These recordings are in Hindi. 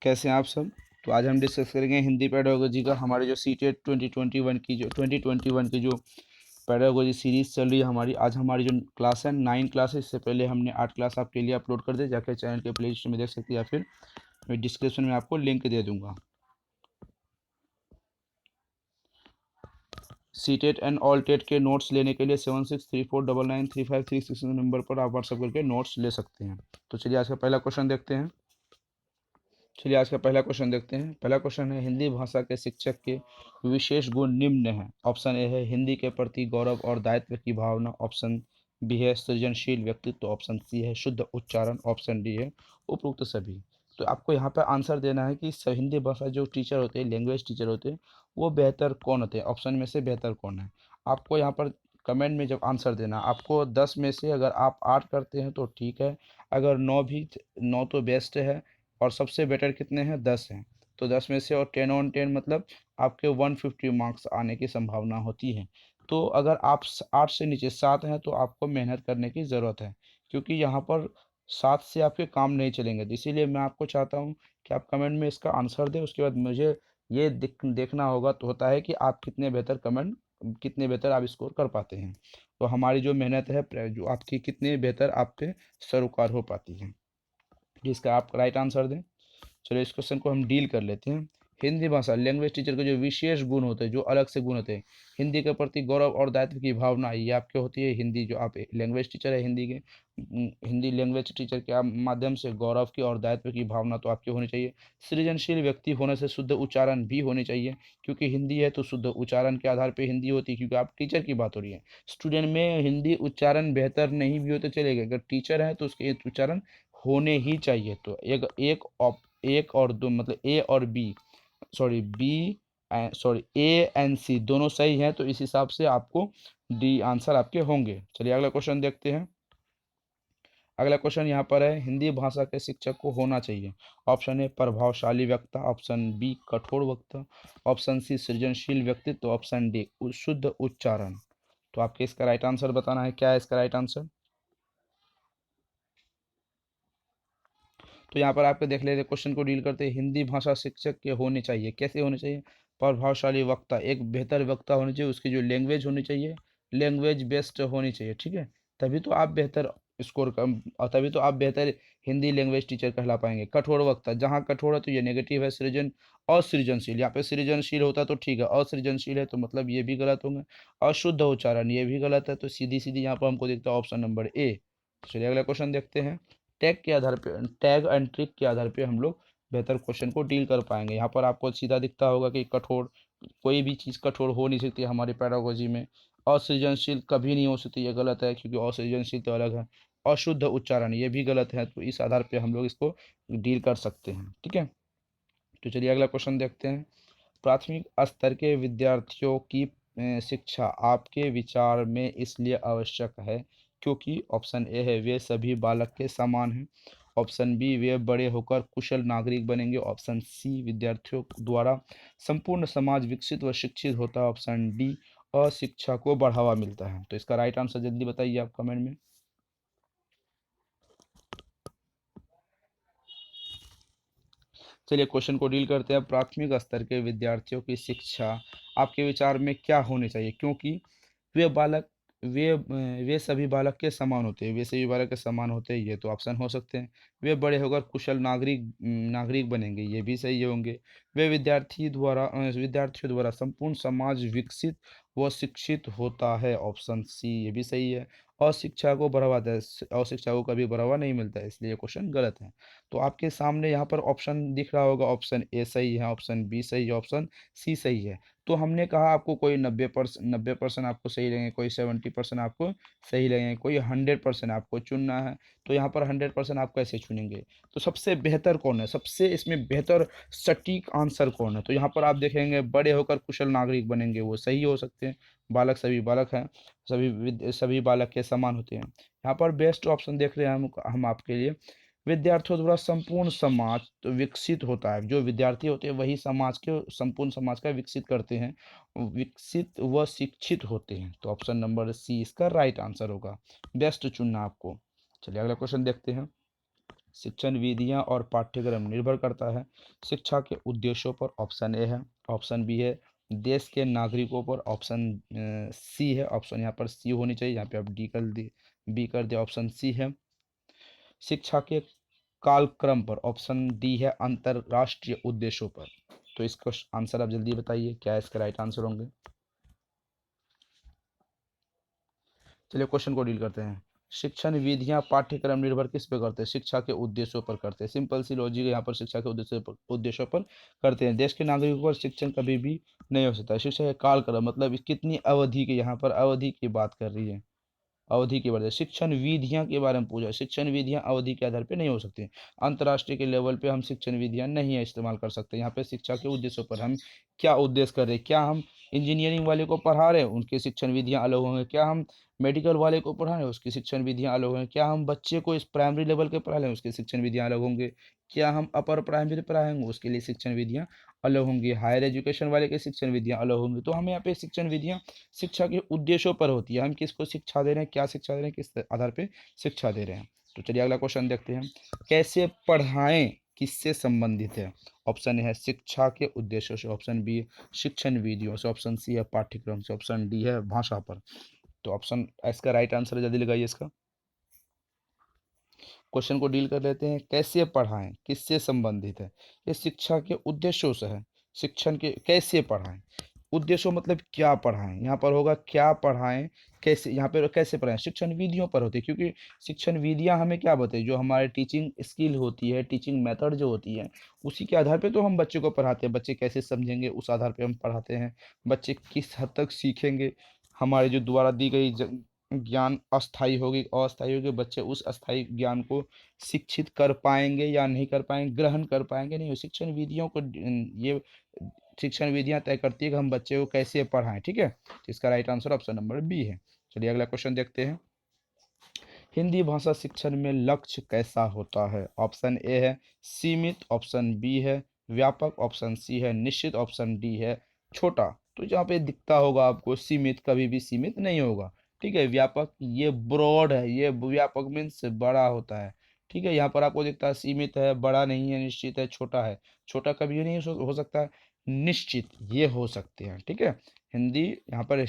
कैसे हैं आप सब। तो आज हम डिस्कस करेंगे हिंदी पेडागोजी का। हमारे जो सीटेट 2021 की जो पेडागोजी सीरीज चल रही है हमारी, आज हमारी जो क्लास है 9 क्लास है। इससे पहले हमने 8 क्लास आपके लिए अपलोड कर दी, जाकर चैनल के प्ले लिस्ट में देख सकते हैं, या फिर मैं डिस्क्रिप्शन में आपको लिंक दे दूंगा। सीटेट एंड ऑल टेट के नोट्स लेने के लिए 7634993536 नंबर पर आप व्हाट्सअप करके नोट्स ले सकते हैं। तो चलिए आज का पहला क्वेश्चन देखते हैं। पहला क्वेश्चन है, हिंदी भाषा के शिक्षक के विशेष गुण निम्न हैं। ऑप्शन ए है हिंदी के प्रति गौरव और दायित्व की भावना। ऑप्शन बी है सृजनशील व्यक्तित्व। ऑप्शन सी है शुद्ध उच्चारण। ऑप्शन डी है उपरोक्त सभी। तो आपको यहाँ पर आंसर देना है कि हिंदी भाषा जो टीचर होते हैं, लैंग्वेज टीचर होते हैं, वो बेहतर कौन होते हैं, ऑप्शन में से बेहतर कौन है। आपको यहाँ पर कमेंट में जब आंसर देना, आपको 10 में से अगर आप 8 करते हैं तो ठीक है, अगर 9 तो बेस्ट है, और सबसे बेटर कितने हैं, 10 हैं। तो 10 में से और 10 ऑन 10 मतलब आपके 150 मार्क्स आने की संभावना होती है। तो अगर आप 8 से नीचे 7 हैं तो आपको मेहनत करने की ज़रूरत है, क्योंकि यहाँ पर 7 से आपके काम नहीं चलेंगे। तो इसीलिए मैं आपको चाहता हूँ कि आप कमेंट में इसका आंसर दें, उसके बाद मुझे ये देखना होगा तो होता है कि आप कितने बेहतर आप स्कोर कर पाते हैं। तो हमारी जो मेहनत है, जो आपकी कितने बेहतर आप पे सरोकार हो पाती है, जिसका आप राइट आंसर दें। चलो इस क्वेश्चन को हम डील कर लेते हैं। हिंदी भाषा लैंग्वेज टीचर के जो विशेष गुण होते हैं, जो अलग से गुण होते हैं, हिंदी के प्रति गौरव और दायित्व की भावना, ये आपके होती है। हिंदी जो आप लैंग्वेज टीचर है, हिंदी के हिंदी लैंग्वेज टीचर के माध्यम से गौरव की और दायित्व की भावना तो आपकी होनी चाहिए। सृजनशील व्यक्ति होने से शुद्ध उच्चारण भी होनी चाहिए, क्योंकि हिंदी है तो शुद्ध उच्चारण के आधार पर हिंदी होती है, क्योंकि आप टीचर की बात हो रही है। स्टूडेंट में हिंदी उच्चारण बेहतर नहीं भी हो तो चलेगा, अगर टीचर है तो उसके उच्चारण होने ही चाहिए। तो एक और दो मतलब ए और बी, ए एंड सी दोनों सही हैं, तो इस हिसाब से आपको डी आंसर आपके होंगे। चलिए अगला क्वेश्चन देखते हैं। अगला क्वेश्चन यहाँ पर है, हिंदी भाषा के शिक्षक को होना चाहिए। ऑप्शन ए प्रभावशाली वक्ता। ऑप्शन बी कठोर वक्ता। ऑप्शन सी सृजनशील व्यक्तित्व। ऑप्शन डी शुद्ध उच्चारण। तो आपके इसका राइट आंसर बताना है, क्या है इसका राइट आंसर। तो यहाँ पर आपके देख लेते क्वेश्चन को डील करते हैं। हिंदी भाषा शिक्षक के होने चाहिए, कैसे होने चाहिए। प्रभावशाली वक्ता, एक बेहतर वक्ता होनी चाहिए, उसकी जो लैंग्वेज होनी चाहिए, लैंग्वेज बेस्ड होनी चाहिए, ठीक है। तभी तो आप बेहतर स्कोर कम, और तभी तो आप बेहतर हिंदी लैंग्वेज टीचर कहला पाएंगे। कठोर वक्ता, जहाँ कठोर है तो ये नेगेटिव है। असृजनशील, यहाँ पे सृजनशील होता तो ठीक है, असृजनशील है तो मतलब ये भी गलत होंगे। अशुद्ध उच्चारण, ये भी गलत है, तो सीधी सीधी यहाँ पर हमको दिखता है ऑप्शन नंबर ए। चलिए अगला क्वेश्चन देखते हैं। टैग एंड ट्रिक के आधार पे हम लोग बेहतर क्वेश्चन को डील कर पाएंगे। यहाँ पर आपको सीधा दिखता होगा कि कठोर, कोई भी चीज़ कठोर हो नहीं सकती हमारी पैडागोजी में। असृजनशील कभी नहीं हो सकती, ये गलत है, क्योंकि असृजनशील तो अलग है। अशुद्ध उच्चारण, ये भी गलत है, तो इस आधार पे हम लोग इसको डील कर सकते हैं, ठीक है। तो चलिए अगला क्वेश्चन देखते हैं। प्राथमिक स्तर के विद्यार्थियों की शिक्षा आपके विचार में इसलिए आवश्यक है क्योंकि ऑप्शन ए है वे सभी बालक के समान हैं। ऑप्शन बी वे बड़े होकर कुशल नागरिक बनेंगे। ऑप्शन सी विद्यार्थियों द्वारा संपूर्ण समाज विकसित व शिक्षित होता है। ऑप्शन डी अशिक्षा को बढ़ावा मिलता है। तो इसका राइट आंसर जल्दी बताइए आप कमेंट में। चलिए क्वेश्चन को डील करते हैं। प्राथमिक स्तर के विद्यार्थियों की शिक्षा आपके विचार में क्या होनी चाहिए, क्योंकि वे बालक वे सभी बालक के समान होते हैं। वे सभी बालक के समान होते हैं, ये तो ऑप्शन हो सकते हैं। वे बड़े होकर कुशल नागरिक बनेंगे, ये भी सही होंगे। वे विद्यार्थियों द्वारा संपूर्ण समाज विकसित व शिक्षित होता है। ऑप्शन सी ये भी सही है। अशिक्षा को बढ़ावा दे, अशिक्षा को कभी बढ़ावा नहीं मिलता है, इसलिए ये क्वेश्चन गलत है। तो आपके सामने यहाँ पर ऑप्शन दिख रहा होगा, ऑप्शन ए सही है, ऑप्शन बी सही है, ऑप्शन सी सही है। तो हमने कहा आपको कोई 90% आपको सही लगेंगे, कोई 70% आपको सही लगेंगे, कोई 100% आपको चुनना है। तो यहाँ पर 100% आप कैसे चुनेंगे। तो सबसे बेहतर कौन है, सबसे इसमें बेहतर सटीक आंसर कौन है। तो यहाँ पर आप देखेंगे बड़े होकर कुशल नागरिक बनेंगे, वो सही हो सकते हैं। बालक सभी बालक हैं, सभी बालक के समान होते हैं। यहाँ पर बेस्ट ऑप्शन देख रहे हैं हम आपके लिए। विद्यार्थियों द्वारा संपूर्ण समाज तो विकसित होता है। जो विद्यार्थी होते हैं वही समाज के संपूर्ण समाज का विकसित करते हैं, विकसित व शिक्षित होते हैं। तो ऑप्शन नंबर सी इसका राइट आंसर होगा। बेस्ट चुनना आपको। चलिए अगला क्वेश्चन देखते हैं। शिक्षण विधियां और पाठ्यक्रम निर्भर करता है शिक्षा के उद्देश्यों पर, ऑप्शन ए है। ऑप्शन बी है देश के नागरिकों पर, ऑप्शन सी है। ऑप्शन यहाँ पर सी होनी चाहिए, यहाँ पे आप डी कर दिए, बी कर दिया, ऑप्शन सी है। शिक्षा के कालक्रम पर, ऑप्शन डी है अंतरराष्ट्रीय उद्देश्यों पर। तो इसका आंसर आप जल्दी बताइए, क्या इसका राइट आंसर होंगे। चलिए क्वेश्चन को डील करते हैं। शिक्षण विधियां पाठ्यक्रम निर्भर किस पे करते हैं, शिक्षा के उद्देश्यों पर करते हैं। सिंपल सी लॉजिक है यहाँ पर, शिक्षा के उद्देश्यों पर करते हैं। देश के नागरिकों पर शिक्षण कभी भी नहीं हो सकता। शिक्षा के कालक्रम मतलब कितनी अवधि की, यहाँ पर अवधि की बात कर रही है, अवधि के बारे में। शिक्षण विधियां के बारे में पूछा, शिक्षण विधियां अवधि के आधार पर नहीं हो सकती। अंतर्राष्ट्रीय के लेवल पे हम शिक्षण विधियां नहीं इस्तेमाल कर सकते। यहाँ पे शिक्षा के उद्देश्यों पर हम क्या उद्देश्य कर रहे हैं, क्या हम इंजीनियरिंग वाले को पढ़ा रहे हैं उनकी शिक्षण विधियां अलग होंगे, क्या हम मेडिकल वाले को पढ़ा रहे हैं उसकी शिक्षण विधियां अलग होंगे, क्या हम बच्चे को इस प्राइमरी लेवल के पढ़ा रहे हैं उसकी शिक्षण विधियां अलग होंगे, क्या हम अपर प्राइमरी पढ़ाएंगे उसके लिए शिक्षण विधियां अलग होंगी, हायर एजुकेशन वाले की शिक्षण विधियां अलग होंगी। तो हमें यहाँ पे शिक्षण विधियां शिक्षा के उद्देश्यों पर होती है, हम किसको शिक्षा दे रहे हैं, क्या शिक्षा दे रहे हैं, किस आधार पे शिक्षा दे रहे हैं। तो चलिए अगला क्वेश्चन देखते हैं। कैसे पढ़ाएं किससे संबंधित है। ऑप्शन है शिक्षा के उद्देश्यों से, ऑप्शन बी शिक्षण विधियों से, ऑप्शन सी है पाठ्यक्रम से, ऑप्शन डी है भाषा पर। तो ऑप्शन इसका राइट आंसर जल्दी लगाइए इसका। क्वेश्चन को डील कर लेते हैं। कैसे पढ़ाएं किससे संबंधित है, ये शिक्षा के उद्देश्यों से है। शिक्षण के कैसे पढ़ाएं, उद्देश्यों मतलब क्या पढ़ाएं, यहाँ पर होगा क्या पढ़ाएं, कैसे, यहाँ पर कैसे पढ़ाएं शिक्षण विधियों पर होती है, क्योंकि शिक्षण विधियां हमें क्या बताए, जो हमारे टीचिंग स्किल होती है, टीचिंग मेथड जो होती है, उसी के आधार पे तो हम बच्चे को पढ़ाते हैं। बच्चे कैसे समझेंगे उस आधार पे हम पढ़ाते हैं, बच्चे किस हद तक सीखेंगे, हमारे जो द्वारा दी गई ज्ञान अस्थाई होगी अस्थाई होगी, बच्चे उस अस्थाई ज्ञान को शिक्षित कर पाएंगे या नहीं कर पाएंगे, ग्रहण कर पाएंगे नहीं। शिक्षण विधियों को ये शिक्षण विधियां तय करती है कि हम बच्चे को कैसे पढ़ाएं। ठीक है, तो इसका right answer option number B है। चलिए अगला क्वेश्चन देखते हैं। हिंदी भाषा शिक्षण में लक्ष्य कैसा होता है। ऑप्शन ए है सीमित, ऑप्शन बी है व्यापक, ऑप्शन सी है निश्चित, ऑप्शन डी है छोटा। तो जहाँ पे दिखता होगा आपको सीमित, कभी भी सीमित नहीं होगा। ठीक है, व्यापक ये ब्रॉड है, ये व्यापक मीन्स बड़ा होता है। ठीक है, यहाँ पर आपको दिखता है सीमित है, बड़ा नहीं है, निश्चित है, छोटा है। छोटा कभी नहीं हो सकता, निश्चित ये हो सकते हैं। ठीक है, हिंदी यहाँ पर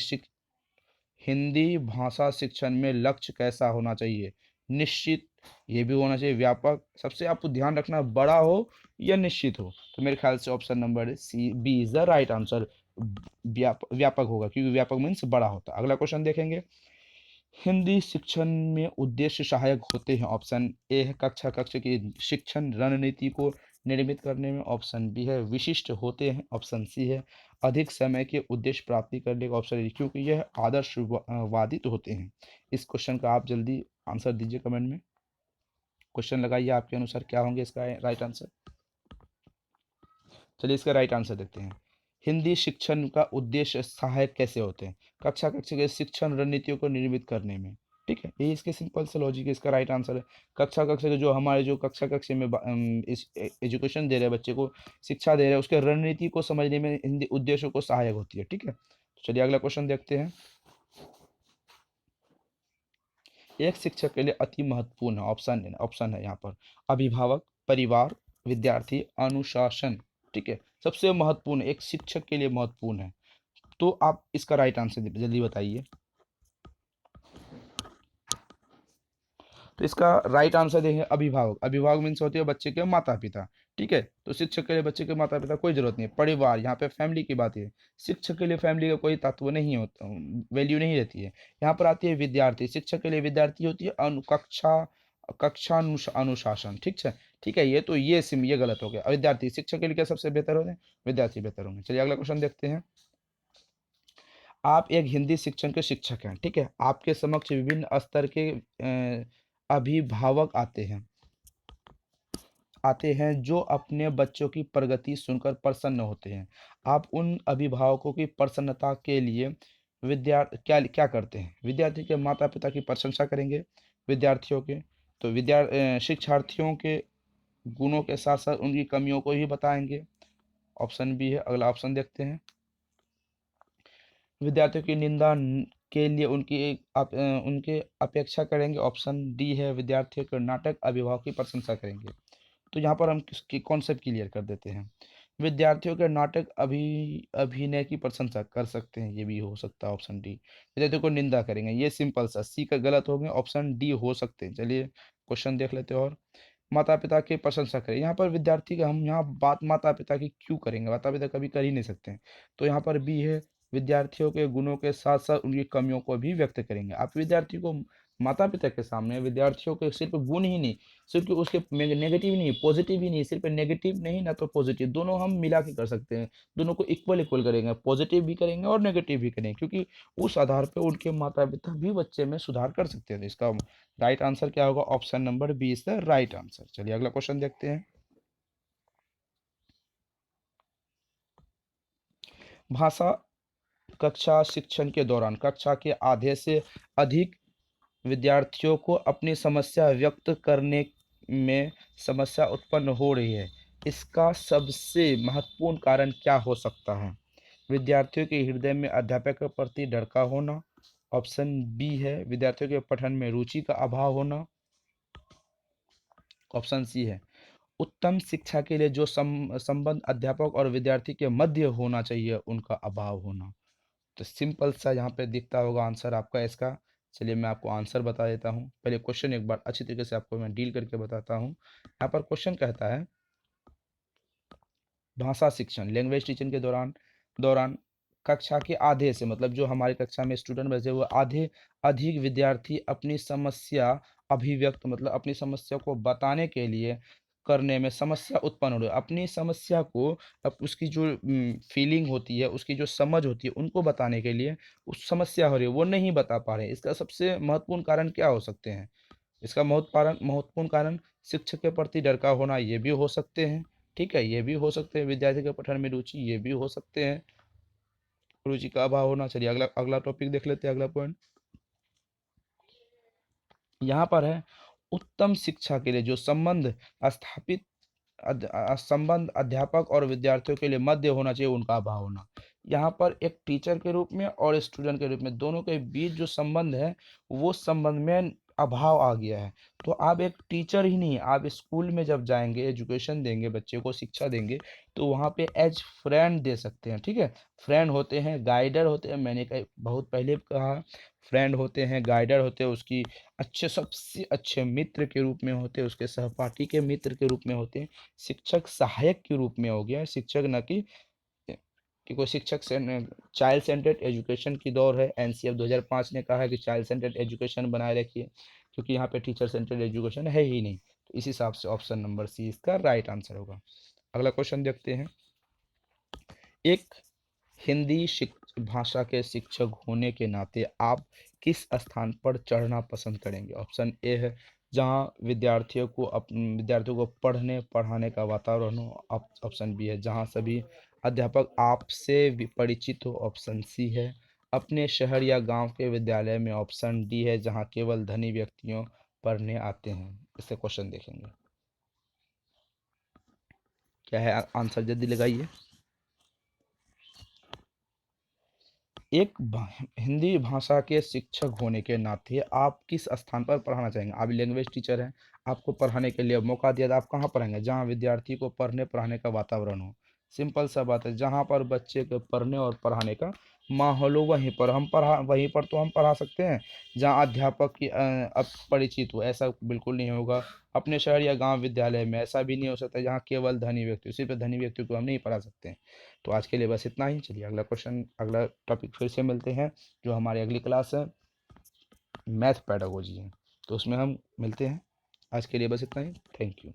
हिंदी भाषा शिक्षण में लक्ष्य कैसा होना चाहिए, निश्चित ये भी होना चाहिए, व्यापक सबसे आपको ध्यान रखना बड़ा हो या निश्चित हो। तो मेरे ख्याल से option number C B is the right answer, व्यापक होगा, क्योंकि व्यापक मीन्स बड़ा होता है। अगला क्वेश्चन देखेंगे। हिंदी शिक्षण में उद्देश्य सहायक होते हैं। ऑप्शन ए है कक्षा कक्षा की शिक्षण रणनीति को निर्मित करने में, ऑप्शन बी है विशिष्ट होते हैं, ऑप्शन सी है अधिक समय के उद्देश्य प्राप्ति करने का, ऑप्शन डी क्योंकि यह आदर्शवादित होते हैं। इस क्वेश्चन का आप जल्दी आंसर दीजिए कमेंट में, क्वेश्चन लगाइए आपके अनुसार क्या होंगे इसका राइट आंसर। चलिए इसका राइट आंसर देखते हैं। हिंदी शिक्षण का उद्देश्य सहायक कैसे होते हैं, कक्षा कक्षा के शिक्षण रणनीतियों को निर्मित करने में। ठीक है, यही इसके सिंपल से लॉजिक है, इसका राइट आंसर है कक्षा कक्षा के जो हमारे जो कक्षा कक्षा में इस एजुकेशन दे रहे हैं बच्चे को, शिक्षा दे रहे हैं, उसके रणनीति को समझने में हिंदी उद्देश्यों को सहायक होती है। ठीक है, तो चलिए अगला क्वेश्चन देखते हैं। एक शिक्षक के लिए अति महत्वपूर्ण है, ऑप्शन ऑप्शन है यहाँ पर अभिभावक, परिवार, विद्यार्थी, अनुशासन। ठीक है, सबसे महत्वपूर्ण एक शिक्षक के लिए महत्वपूर्ण है। तो आप इसका राइट आंसर जल्दी बताइए। तो इसका राइट आंसर देंगे अभिभावक। अभिभावक मीन्स होते हैं बच्चे के माता पिता। ठीक है, तो शिक्षक के लिए बच्चे के माता पिता कोई जरूरत नहीं है। परिवार, यहाँ पे फैमिली की बात है, शिक्षक के लिए फैमिली का कोई तत्व नहीं होता, वैल्यू नहीं रहती है। यहाँ पर आती है विद्यार्थी, शिक्षक के लिए विद्यार्थी होती है अनुकक्षा कक्षा अनुशासन। ठीक है, ठीक है, ये गलत हो गया। विद्यार्थी शिक्षक के लिए क्या सबसे बेहतर होते हैं, विद्यार्थी बेहतर होंगे। चलिए अगला क्वेश्चन देखते हैं। आप एक हिंदी शिक्षण के शिक्षक हैं। ठीक है, आपके समक्ष विभिन्न स्तर के अभिभावक आते हैं जो अपने बच्चों की प्रगति सुनकर प्रसन्न होते हैं। आप उन अभिभावकों की प्रसन्नता के लिए क्या क्या करते हैं, विद्यार्थी के माता पिता की प्रशंसा करेंगे, विद्यार्थियों के तो शिक्षार्थियों के गुणों के साथ साथ उनकी कमियों को भी बताएंगे। ऑप्शन बी है। अगला ऑप्शन देखते हैं। विद्यार्थियों की निंदा के लिए उनके अपेक्षा करेंगे। ऑप्शन डी है विद्यार्थियों के नाटक अभिभावक की प्रशंसा करेंगे। तो यहाँ पर हम किसकी कॉन्सेप्ट क्लियर कर देते हैं। विद्यार्थियों के नाटक अभिनय की प्रशंसा कर सकते हैं, ये भी हो सकता है ऑप्शन डी। विद्यार्थियों को निंदा करेंगे, ये सिंपल सा सी का गलत हो गया, ऑप्शन डी हो सकते हैं। चलिए क्वेश्चन देख लेते हैं। और माता पिता की प्रशंसा करें, यहाँ पर विद्यार्थी का हम यहाँ बात माता पिता की क्यों करेंगे, माता पिता कभी कर ही नहीं सकते हैं। तो यहाँ पर बी है विद्यार्थियों के गुणों के साथ साथ उनकी कमियों को भी व्यक्त करेंगे। आप विद्यार्थी को माता पिता के सामने विद्यार्थियों के सिर्फ गुण ही नहीं, सिर्फ उसके नेगेटिव नहीं पॉजिटिव ही नहीं, सिर्फ नेगेटिव नहीं ना तो पॉजिटिव, दोनों हम मिला के कर सकते हैं। दोनों को इक्वल इक्वल करेंगे, पॉजिटिव भी करेंगे और नेगेटिव भी करेंगे, क्योंकि उस आधार पर उनके माता पिता भी बच्चे में सुधार कर सकते हैं। तो इसका राइट आंसर क्या होगा, option number B is the right answer. चलिए अगला क्वेश्चन देखते हैं। भाषा कक्षा शिक्षण के दौरान कक्षा के आधे से अधिक विद्यार्थियों को अपनी समस्या व्यक्त करने में समस्या उत्पन्न हो रही है। इसका सबसे महत्वपूर्ण कारण क्या हो सकता है। विद्यार्थियों के हृदय में अध्यापक के प्रति डर का होना, ऑप्शन बी है विद्यार्थियों के पठन में रुचि का अभाव होना, ऑप्शन सी है उत्तम शिक्षा के लिए जो संबंध अध्यापक और विद्यार्थी के मध्य होना चाहिए उनका अभाव होना। तो सिंपल सा यहाँ पे दिखता होगा आंसर आपका इसका। चलिए मैं आपको आंसर बता देता हूँ, पहले क्वेश्चन एक बार अच्छी तरीके से आपको मैं डील करके बताता हूँ। यहाँ पर क्वेश्चन कहता है भाषा शिक्षण लैंग्वेज टीचिंग के दौरान दौरान कक्षा के आधे से, मतलब जो हमारी कक्षा में स्टूडेंट बचे हुए आधे अधिक विद्यार्थी अपनी समस्या अभिव्यक्त, मतलब अपनी समस्या को बताने के लिए करने में समस्या उत्पन्न हो रही है। अपनी समस्या को अब उसकी जो फीलिंग होती है, उसकी जो समझ होती है, उनको बताने के लिए उस समस्या हो रही है वो नहीं बता पा रहे हैं। इसका सबसे महत्वपूर्ण कारण क्या हो सकते हैं। इसका महत्वपूर्ण कारण शिक्षक के प्रति डर का होना, ये भी हो सकते हैं। ठीक है, ये भी हो सकते हैं। विद्यार्थी के पठन में रुचि, ये भी हो सकते हैं। रुचि का अभाव होना। चलिए अगला अगला टॉपिक देख लेते हैं, अगला पॉइंट यहाँ पर है उत्तम शिक्षा के लिए जो स्थापित संबंध अध्यापक और विद्यार्थियों के लिए मध्य होना चाहिए उनका अभाव होना। यहाँ पर एक टीचर के रूप में और स्टूडेंट के रूप में दोनों के बीच जो संबंध है वो संबंध में अभाव आ गया है। तो आप एक टीचर ही नहीं, आप स्कूल में जब जाएंगे एजुकेशन देंगे बच्चे को शिक्षा देंगे तो वहाँ पे एज फ्रेंड दे सकते हैं। ठीक है, फ्रेंड होते हैं, गाइडर होते हैं, मैंने बहुत पहले कहा फ्रेंड होते हैं, गाइडर होते हैं, उसकी अच्छे सबसे अच्छे मित्र के रूप में होते हैं, उसके सहपाठी के मित्र के रूप में होते हैं। शिक्षक सहायक के रूप में हो गया, शिक्षक न कि कोई शिक्षक से चाइल्ड सेंटर्ड एजुकेशन की दौर है। एनसीएफ 2005 ने कहा है कि चाइल्ड सेंटर्ड एजुकेशन बनाए रखिए, क्योंकि यहाँ पे टीचर सेंटर्ड एजुकेशन है ही नहीं। तो इस हिसाब से ऑप्शन नंबर सी इसका राइट आंसर होगा। अगला क्वेश्चन देखते हैं। एक हिंदी भाषा के शिक्षक होने के नाते आप किस स्थान पर चढ़ना पसंद करेंगे। ऑप्शन ए है जहां विद्यार्थियों को पढ़ने पढ़ाने का वातावरण हो, ऑप्शन बी है जहां सभी अध्यापक आपसे भी परिचित हो, ऑप्शन सी है अपने शहर या गांव के विद्यालय में, ऑप्शन डी है जहां केवल धनी व्यक्तियों पढ़ने आते हैं। इससे क्वेश्चन देखेंगे क्या है आंसर, जल्दी लगाइए। हिंदी भाषा के शिक्षक होने के नाते आप किस स्थान पर पढ़ाना चाहेंगे। आप लैंग्वेज टीचर हैं, आपको पढ़ाने के लिए मौका दिया तो आप कहाँ पढ़ाएंगे, जहाँ विद्यार्थी को पढ़ने पढ़ाने का वातावरण हो। सिंपल सा बात है, जहाँ पर बच्चे को पढ़ने और पढ़ाने का माहौल हो वहीं पर तो हम पढ़ा सकते हैं। जहाँ अध्यापक की परिचित हो, ऐसा बिल्कुल नहीं होगा। अपने शहर या गांव विद्यालय में ऐसा भी नहीं हो सकता जहाँ केवल धनी व्यक्ति, सिर्फ धनी व्यक्ति को हम नहीं पढ़ा सकते हैं। तो आज के लिए बस इतना ही। चलिए अगला क्वेश्चन अगला टॉपिक फिर से मिलते हैं, जो हमारी अगली क्लास है मैथ पेडागोजी है, तो उसमें हम मिलते हैं। आज के लिए बस इतना ही। Thank you.